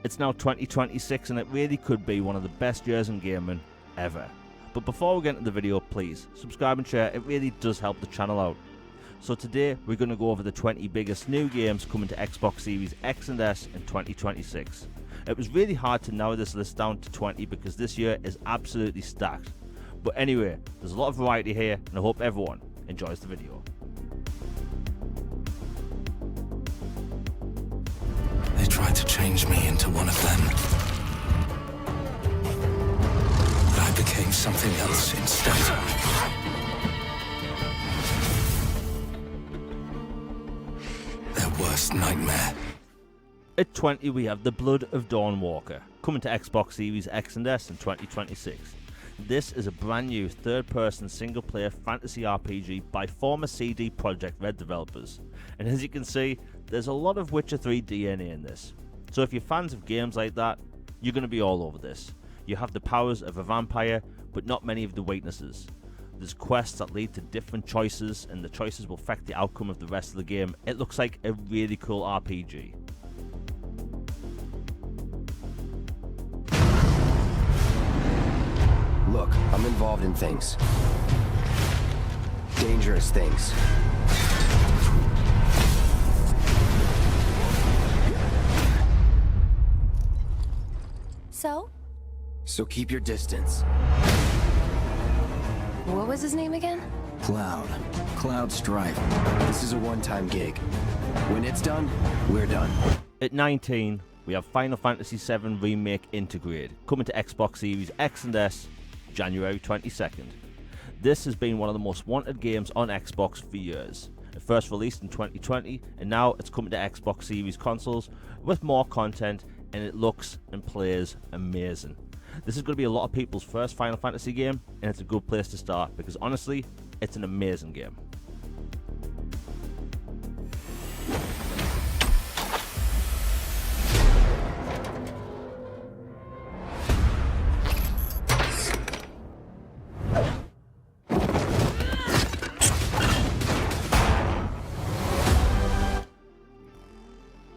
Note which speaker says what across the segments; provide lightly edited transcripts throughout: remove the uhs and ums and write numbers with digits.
Speaker 1: It's now 2026 and it really could be one of the best years in gaming ever. But before we get into the video, please subscribe and share, it really does help the channel out. So today we're going to go over the 20 biggest new games coming to Xbox Series X and S in 2026. It was really hard to narrow this list down to 20 because this year is absolutely stacked. But anyway, there's a lot of variety here and I hope everyone enjoys the video.
Speaker 2: They tried to change me into one of them. But I became something else instead. Their worst nightmare.
Speaker 1: At 20 we have The Blood of Dawnwalker, coming to Xbox Series X and S in 2026. This is a brand new third-person single-player fantasy RPG by former CD Projekt Red developers, and as you can see, there's a lot of Witcher 3 DNA in this. So if you're fans of games like that, you're going to be all over this. You have the powers of a vampire, but not many of the weaknesses. There's quests that lead to different choices, and the choices will affect the outcome of the rest of the game. It looks like a really cool RPG.
Speaker 3: Look, I'm involved in things. Dangerous things. So keep your distance.
Speaker 4: What was his name again?
Speaker 3: Cloud Strife. This is a one-time gig. When it's done, we're done.
Speaker 1: At 19, we have Final Fantasy VII Remake Intergrade, coming to Xbox Series X and S, January 22nd. This has been one of the most wanted games on Xbox for years. It first released in 2020, and now it's coming to Xbox Series consoles with more content, and it looks and plays amazing. This is going to be a lot of people's first Final Fantasy game, and it's a good place to start because honestly, it's an amazing game.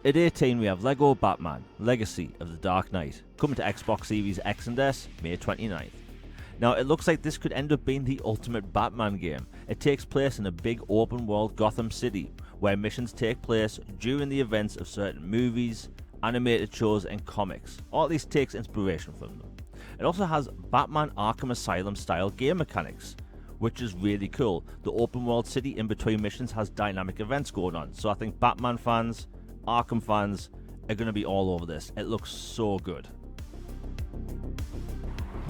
Speaker 1: At 18 we have Lego Batman Legacy of the Dark Knight, coming to Xbox Series X and S, May 29th. Now it looks like this could end up being the ultimate Batman game. It takes place in a big open world Gotham City, where missions take place during the events of certain movies, animated shows and comics, or at least takes inspiration from them. It also has Batman Arkham Asylum style game mechanics, which is really cool. The open world city in between missions has dynamic events going on, so I think Batman fans, Arkham fans are going to be all over this. It looks so good.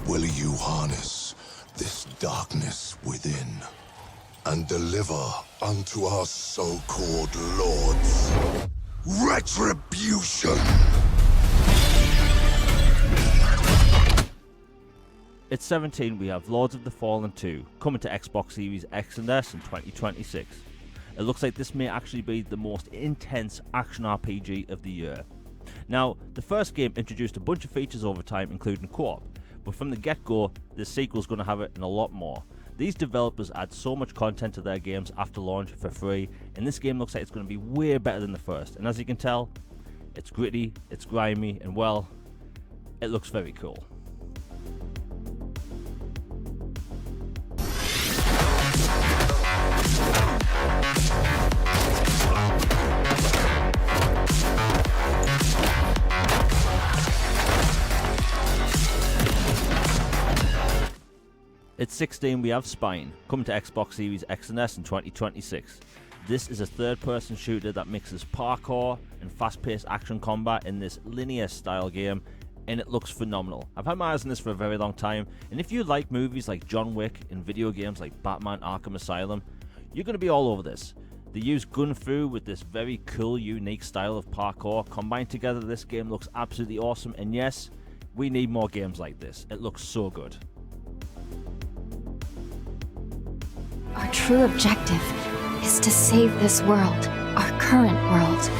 Speaker 5: Will you harness this darkness within and deliver unto our so-called lords retribution?
Speaker 1: At 17 we have Lords of the Fallen 2, coming to Xbox Series X and S in 2026. It looks like this may actually be the most intense action RPG of the year. Now, the first game introduced a bunch of features over time, including co-op, but from the get-go, the sequel's going to have it and a lot more. These developers add so much content to their games after launch for free, and this game looks like it's going to be way better than the first. And as you can tell, it's gritty, it's grimy, and well, it looks very cool. At 16 we have Spine, coming to Xbox Series X and S in 2026. This is a third-person shooter that mixes parkour and fast-paced action combat in this linear style game, and it looks phenomenal. I've had my eyes on this for a very long time, and if you like movies like John Wick and video games like Batman Arkham Asylum, you're going to be all over this. They use Gun Fu with this very cool, unique style of parkour. Combined together, this game looks absolutely awesome, and yes, we need more games like this. It looks so good.
Speaker 4: Our true objective is to save this world, our current world.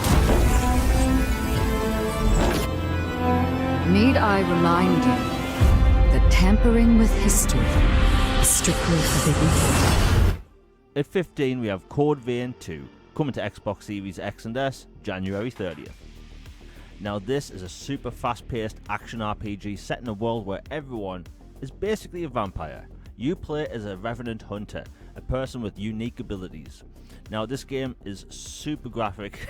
Speaker 6: Need I remind you that tampering with history is strictly forbidden?
Speaker 1: At 15 we have Code Vein 2, coming to Xbox Series X and S, January 30th. Now this is a super fast-paced action RPG set in a world where everyone is basically a vampire. You play as a revenant hunter, a person with unique abilities. Now this game is super graphic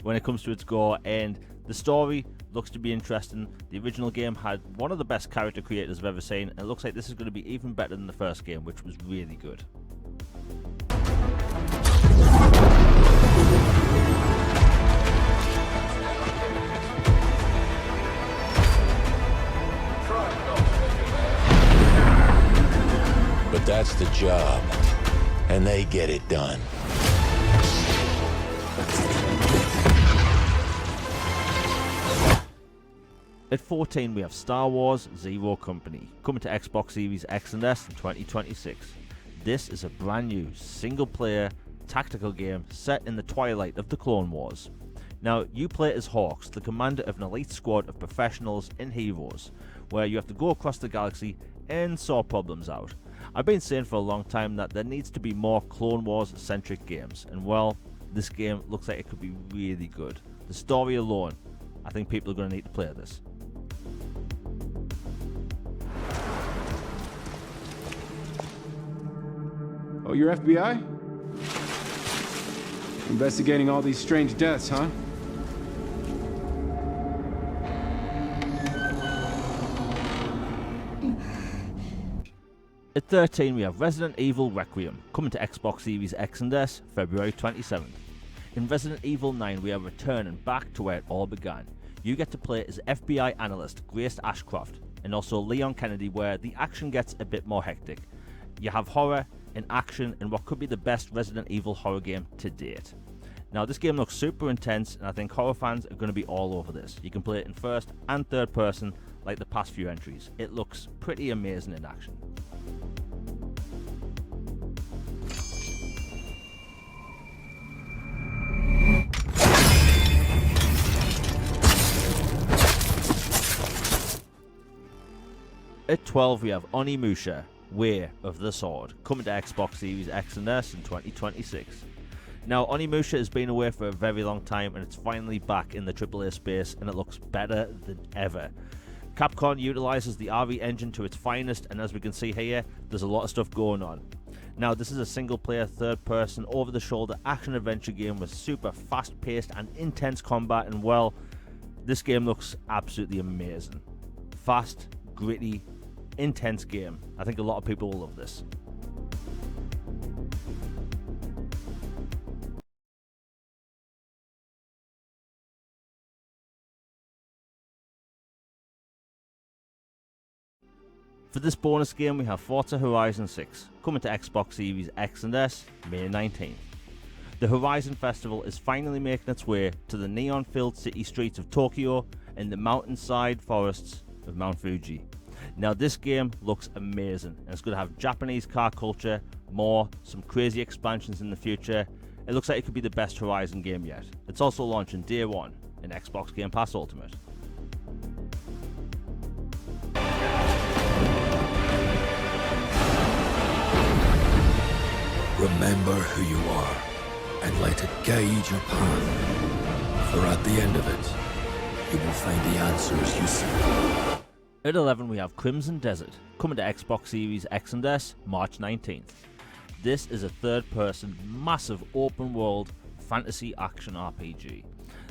Speaker 1: when it comes to its gore, and the story looks to be interesting. The original game had one of the best character creators I've ever seen, and it looks like this is going to be even better than the first game, which was really good.
Speaker 7: But that's the job, and they get it done.
Speaker 1: At 14 we have Star Wars Zero Company, coming to Xbox Series X and S in 2026. This is a brand new single player tactical game set in the twilight of the Clone Wars. Now you play as Hawks, the commander of an elite squad of professionals and heroes, where you have to go across the galaxy and sort problems out. I've been saying for a long time that there needs to be more Clone Wars centric games, and well, this game looks like it could be really good. The story alone, I think people are going to need to play this.
Speaker 8: Oh, you're FBI? Investigating all these strange deaths, huh?
Speaker 1: At 13 we have Resident Evil Requiem, coming to Xbox Series X and S February 27th. In Resident Evil 9 we are returning back to where it all began. You get to play as FBI analyst Grace Ashcroft, and also Leon Kennedy, where the action gets a bit more hectic. You have horror and action in what could be the best Resident Evil horror game to date. Now this game looks super intense, and I think horror fans are going to be all over this. You can play it in first and third person like the past few entries. It looks pretty amazing in action. At 12 we have Onimusha, Way of the Sword, coming to Xbox Series X and S in 2026. Now Onimusha has been away for a very long time, and it's finally back in the AAA space, and it looks better than ever. Capcom utilizes the RE engine to its finest, and as we can see here, there's a lot of stuff going on. Now this is a single player, third person, over the shoulder action adventure game with super fast paced and intense combat, and well, this game looks absolutely amazing. Fast, gritty, intense game. I think a lot of people will love this. For this bonus game we have Forza Horizon 6, coming to Xbox Series X and S May 19th. The Horizon Festival is finally making its way to the neon-filled city streets of Tokyo and the mountainside forests of Mount Fuji. Now this game looks amazing, and it's going to have Japanese car culture, some crazy expansions in the future. It looks like it could be the best Horizon game yet. It's also launching day one in Xbox Game Pass Ultimate.
Speaker 2: Remember who you are, and let it guide your path. For at the end of it, you will find the answers you seek.
Speaker 1: At 11 we have Crimson Desert, coming to Xbox Series X and S March 19th. This is a third-person, massive open-world fantasy action RPG.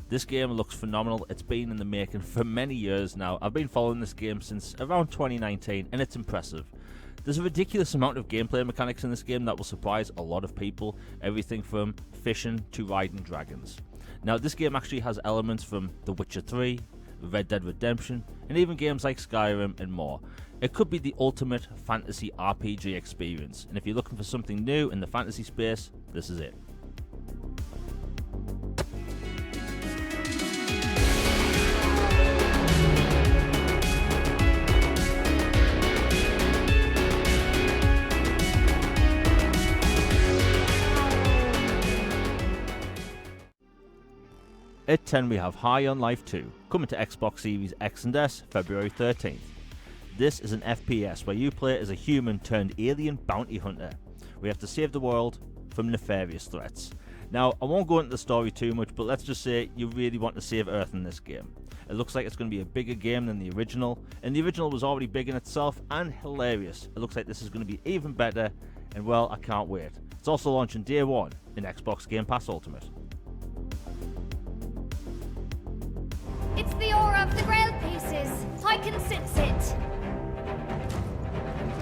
Speaker 1: This game looks phenomenal. It's been in the making for many years now. I've been following this game since around 2019, and it's impressive. There's a ridiculous amount of gameplay mechanics in this game that will surprise a lot of people, everything from fishing to riding dragons. Now this game actually has elements from The Witcher 3, Red Dead Redemption, and even games like Skyrim and more. It could be the ultimate fantasy RPG experience, and if you're looking for something new in the fantasy space, this is it. At 10 we have High on Life 2, coming to Xbox Series X and S February 13th. This is an FPS where you play as a human turned alien bounty hunter. We have to save the world from nefarious threats. Now, I won't go into the story too much, but let's just say you really want to save Earth in this game. It looks like it's going to be a bigger game than the original, and the original was already big in itself and hilarious. It looks like this is going to be even better, and well, I can't wait. It's also launching day one in Xbox Game Pass Ultimate.
Speaker 9: It's the aura of the Grail pieces. I can sense it.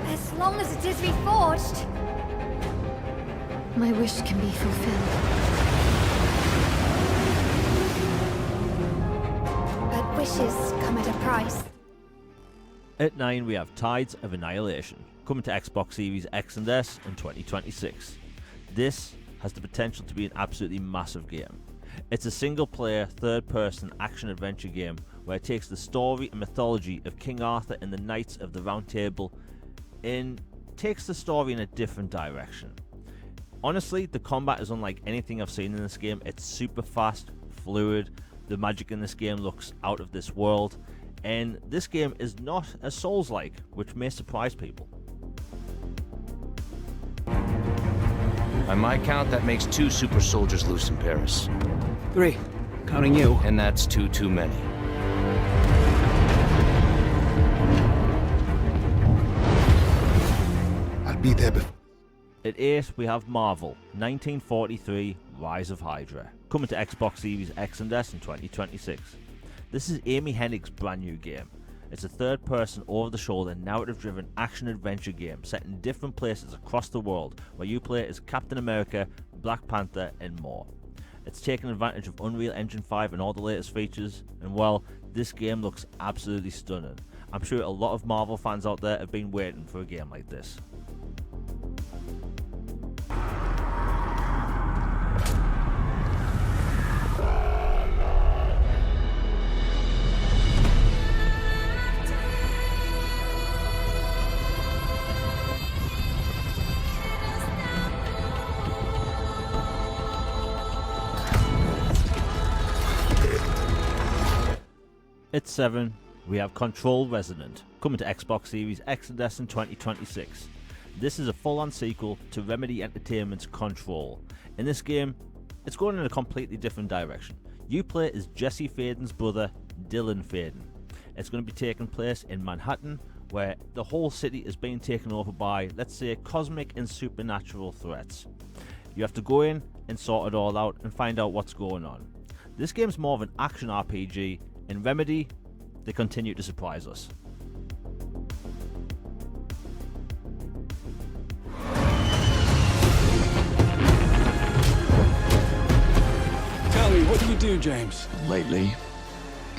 Speaker 9: As long as it is reforged.
Speaker 4: My wish can be fulfilled.
Speaker 9: But wishes come at a price.
Speaker 1: At 9 we have Tides of Annihilation, coming to Xbox Series X and S in 2026. This has the potential to be an absolutely massive game. It's a single-player, third-person action-adventure game where it takes the story and mythology of King Arthur and the Knights of the Round Table and takes the story in a different direction. Honestly, the combat is unlike anything I've seen in this game. It's super fast, fluid, the magic in this game looks out of this world, and this game is not a Souls-like, which may surprise people.
Speaker 10: By my count, that makes 2 super soldiers loose in Paris.
Speaker 3: 3, counting you.
Speaker 10: And that's 2 too many.
Speaker 5: I'll be there before.
Speaker 1: At 8 we have Marvel 1943 Rise of Hydra, coming to Xbox Series X and S in 2026. This is Amy Hennig's brand new game. It's a third-person, over-the-shoulder, narrative-driven action-adventure game set in different places across the world where you play as Captain America, Black Panther and more. It's taken advantage of Unreal Engine 5 and all the latest features, and well, this game looks absolutely stunning. I'm sure a lot of Marvel fans out there have been waiting for a game like this. At 7, we have Control Resonant, coming to Xbox Series X and S in 2026. This is a full-on sequel to Remedy Entertainment's Control. In this game, it's going in a completely different direction. You play as Jesse Faden's brother, Dylan Faden. It's going to be taking place in Manhattan, where the whole city is being taken over by, let's say, cosmic and supernatural threats. You have to go in and sort it all out and find out what's going on. This game's more of an action RPG, and Remedy, they continue to surprise us.
Speaker 8: Tell me, what do you do, James?
Speaker 2: Lately,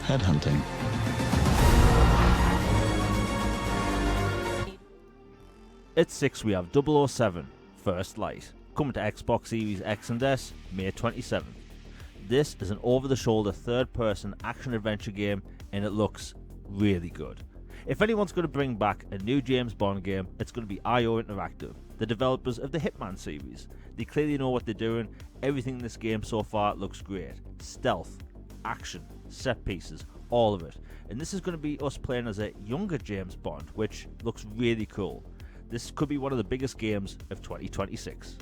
Speaker 2: headhunting.
Speaker 1: At 6 we have 007 First Light, coming to Xbox Series X and S May 27th. This is an over-the-shoulder third-person action-adventure game, and it looks really good. If anyone's going to bring back a new James Bond game, it's going to be IO Interactive, the developers of the Hitman series. They clearly know what they're doing. Everything in this game so far looks great. Stealth, action, set pieces, all of it. And this is going to be us playing as a younger James Bond, which looks really cool. This could be one of the biggest games of 2026.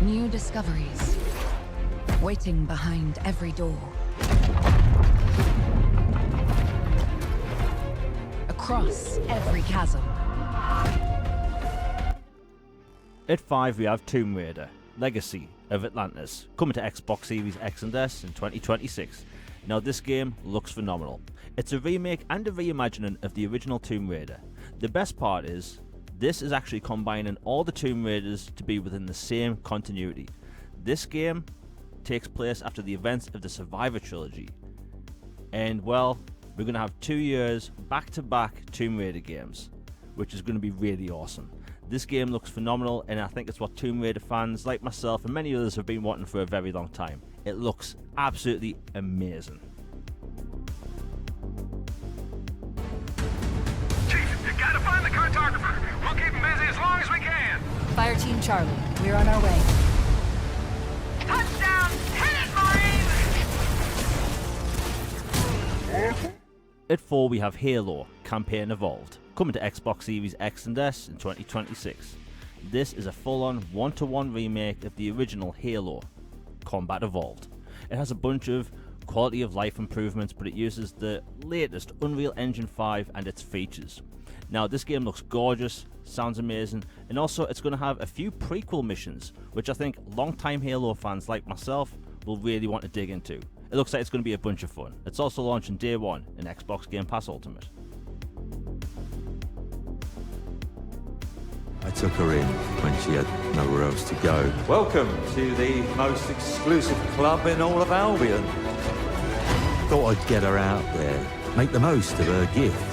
Speaker 6: New discoveries, waiting behind every door. Across every chasm.
Speaker 1: At 5 we have Tomb Raider, Legacy of Atlantis, coming to Xbox Series X and S in 2026. Now this game looks phenomenal. It's a remake and a reimagining of the original Tomb Raider. The best part is, this is actually combining all the Tomb Raiders to be within the same continuity. This game takes place after the events of the Survivor trilogy. And well, we're going to have 2 years back-to-back Tomb Raider games, which is going to be really awesome. This game looks phenomenal, and I think it's what Tomb Raider fans like myself and many others have been wanting for a very long time. It looks absolutely amazing.
Speaker 11: Chief, you gotta find the cartographer. We'll keep him busy as long as we can.
Speaker 6: Fire Team Charlie, we're on our way.
Speaker 11: Touchdown! Hit it, Marines!
Speaker 1: At 4 we have Halo Campaign Evolved, coming to Xbox Series X and S in 2026. This is a full-on one-to-one remake of the original Halo, Combat Evolved. It has a bunch of quality of life improvements, but it uses the latest Unreal Engine 5 and its features. Now, this game looks gorgeous, sounds amazing, and also it's going to have a few prequel missions, which I think long-time Halo fans like myself will really want to dig into. It looks like it's going to be a bunch of fun. It's also launching day one in Xbox Game Pass Ultimate.
Speaker 12: I took her in when she had nowhere else to go. Welcome to the most exclusive club in all of Albion. Thought I'd get her out there, make the most of her gift.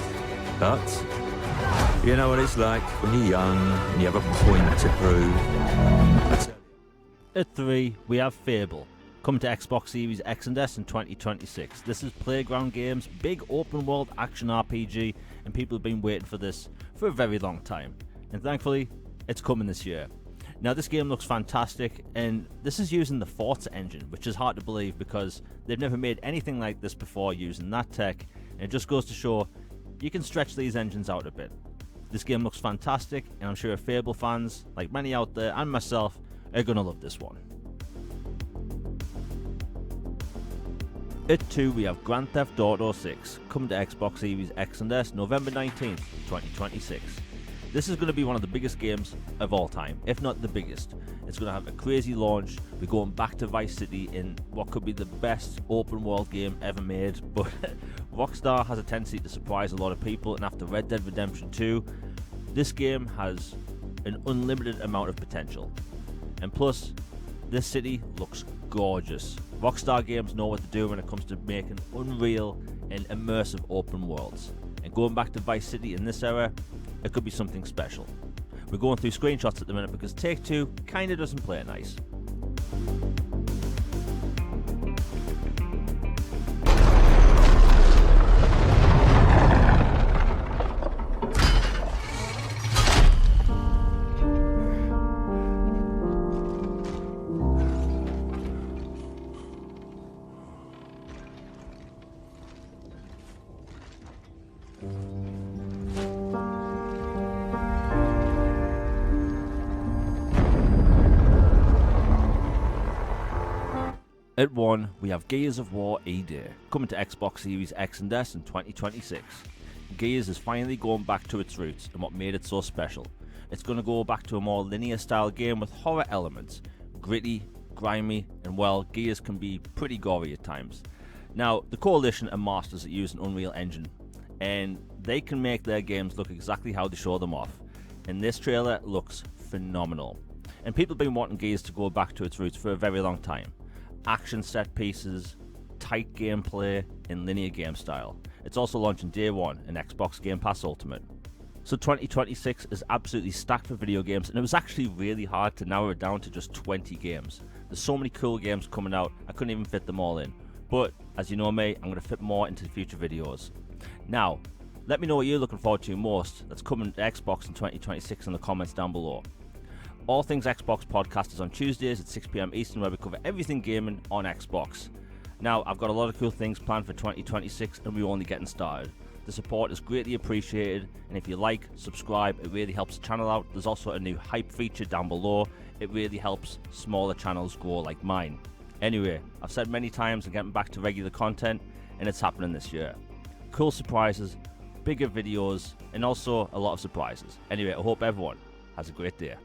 Speaker 12: But you know what it's like when you're young and you have a point to prove.
Speaker 1: At 3, we have Fable, coming to Xbox Series X and S in 2026. This is Playground Games' big open world action RPG, and people have been waiting for this for a very long time. And thankfully, it's coming this year. Now, this game looks fantastic, and this is using the Forza engine, which is hard to believe because they've never made anything like this before using that tech, and it just goes to show you can stretch these engines out a bit. This game looks fantastic, and I'm sure Fable fans, like many out there and myself, are going to love this one. At 2, we have Grand Theft Auto 6, coming to Xbox Series X and S November 19th, 2026. This is going to be one of the biggest games of all time, if not the biggest. It's going to have a crazy launch. We're going back to Vice City in what could be the best open world game ever made, but Rockstar has a tendency to surprise a lot of people, and after Red Dead Redemption 2, this game has an unlimited amount of potential. And plus, this city looks gorgeous. Rockstar Games know what to do when it comes to making unreal and immersive open worlds. And going back to Vice City in this era, it could be something special. We're going through screenshots at the minute because Take-Two kinda doesn't play it nice. At 1, we have Gears of War E-Day, coming to Xbox Series X and S in 2026. Gears is finally going back to its roots and what made it so special. It's going to go back to a more linear style game with horror elements, gritty, grimy, and well, Gears can be pretty gory at times. Now, the Coalition are masters at using Unreal Engine, and they can make their games look exactly how they show them off. And this trailer looks phenomenal. And people have been wanting Gears to go back to its roots for a very long time. Action set pieces, tight gameplay, and linear game style. It's also launching day one in Xbox Game Pass Ultimate. So 2026 is absolutely stacked for video games, and it was actually really hard to narrow it down to just 20 games. There's so many cool games coming out, I couldn't even fit them all in. But, as you know me, I'm going to fit more into future videos. Now, let me know what you're looking forward to most that's coming to Xbox in 2026 in the comments down below. All Things Xbox podcast is on Tuesdays at 6 PM Eastern, where we cover everything gaming on Xbox. Now, I've got a lot of cool things planned for 2026, and we're only getting started. The support is greatly appreciated, and if you like, subscribe, it really helps the channel out. There's also a new hype feature down below. It really helps smaller channels grow like mine. Anyway, I've said many times I'm getting back to regular content, and it's happening this year. Cool surprises, bigger videos, and also a lot of surprises. Anyway, I hope everyone has a great day.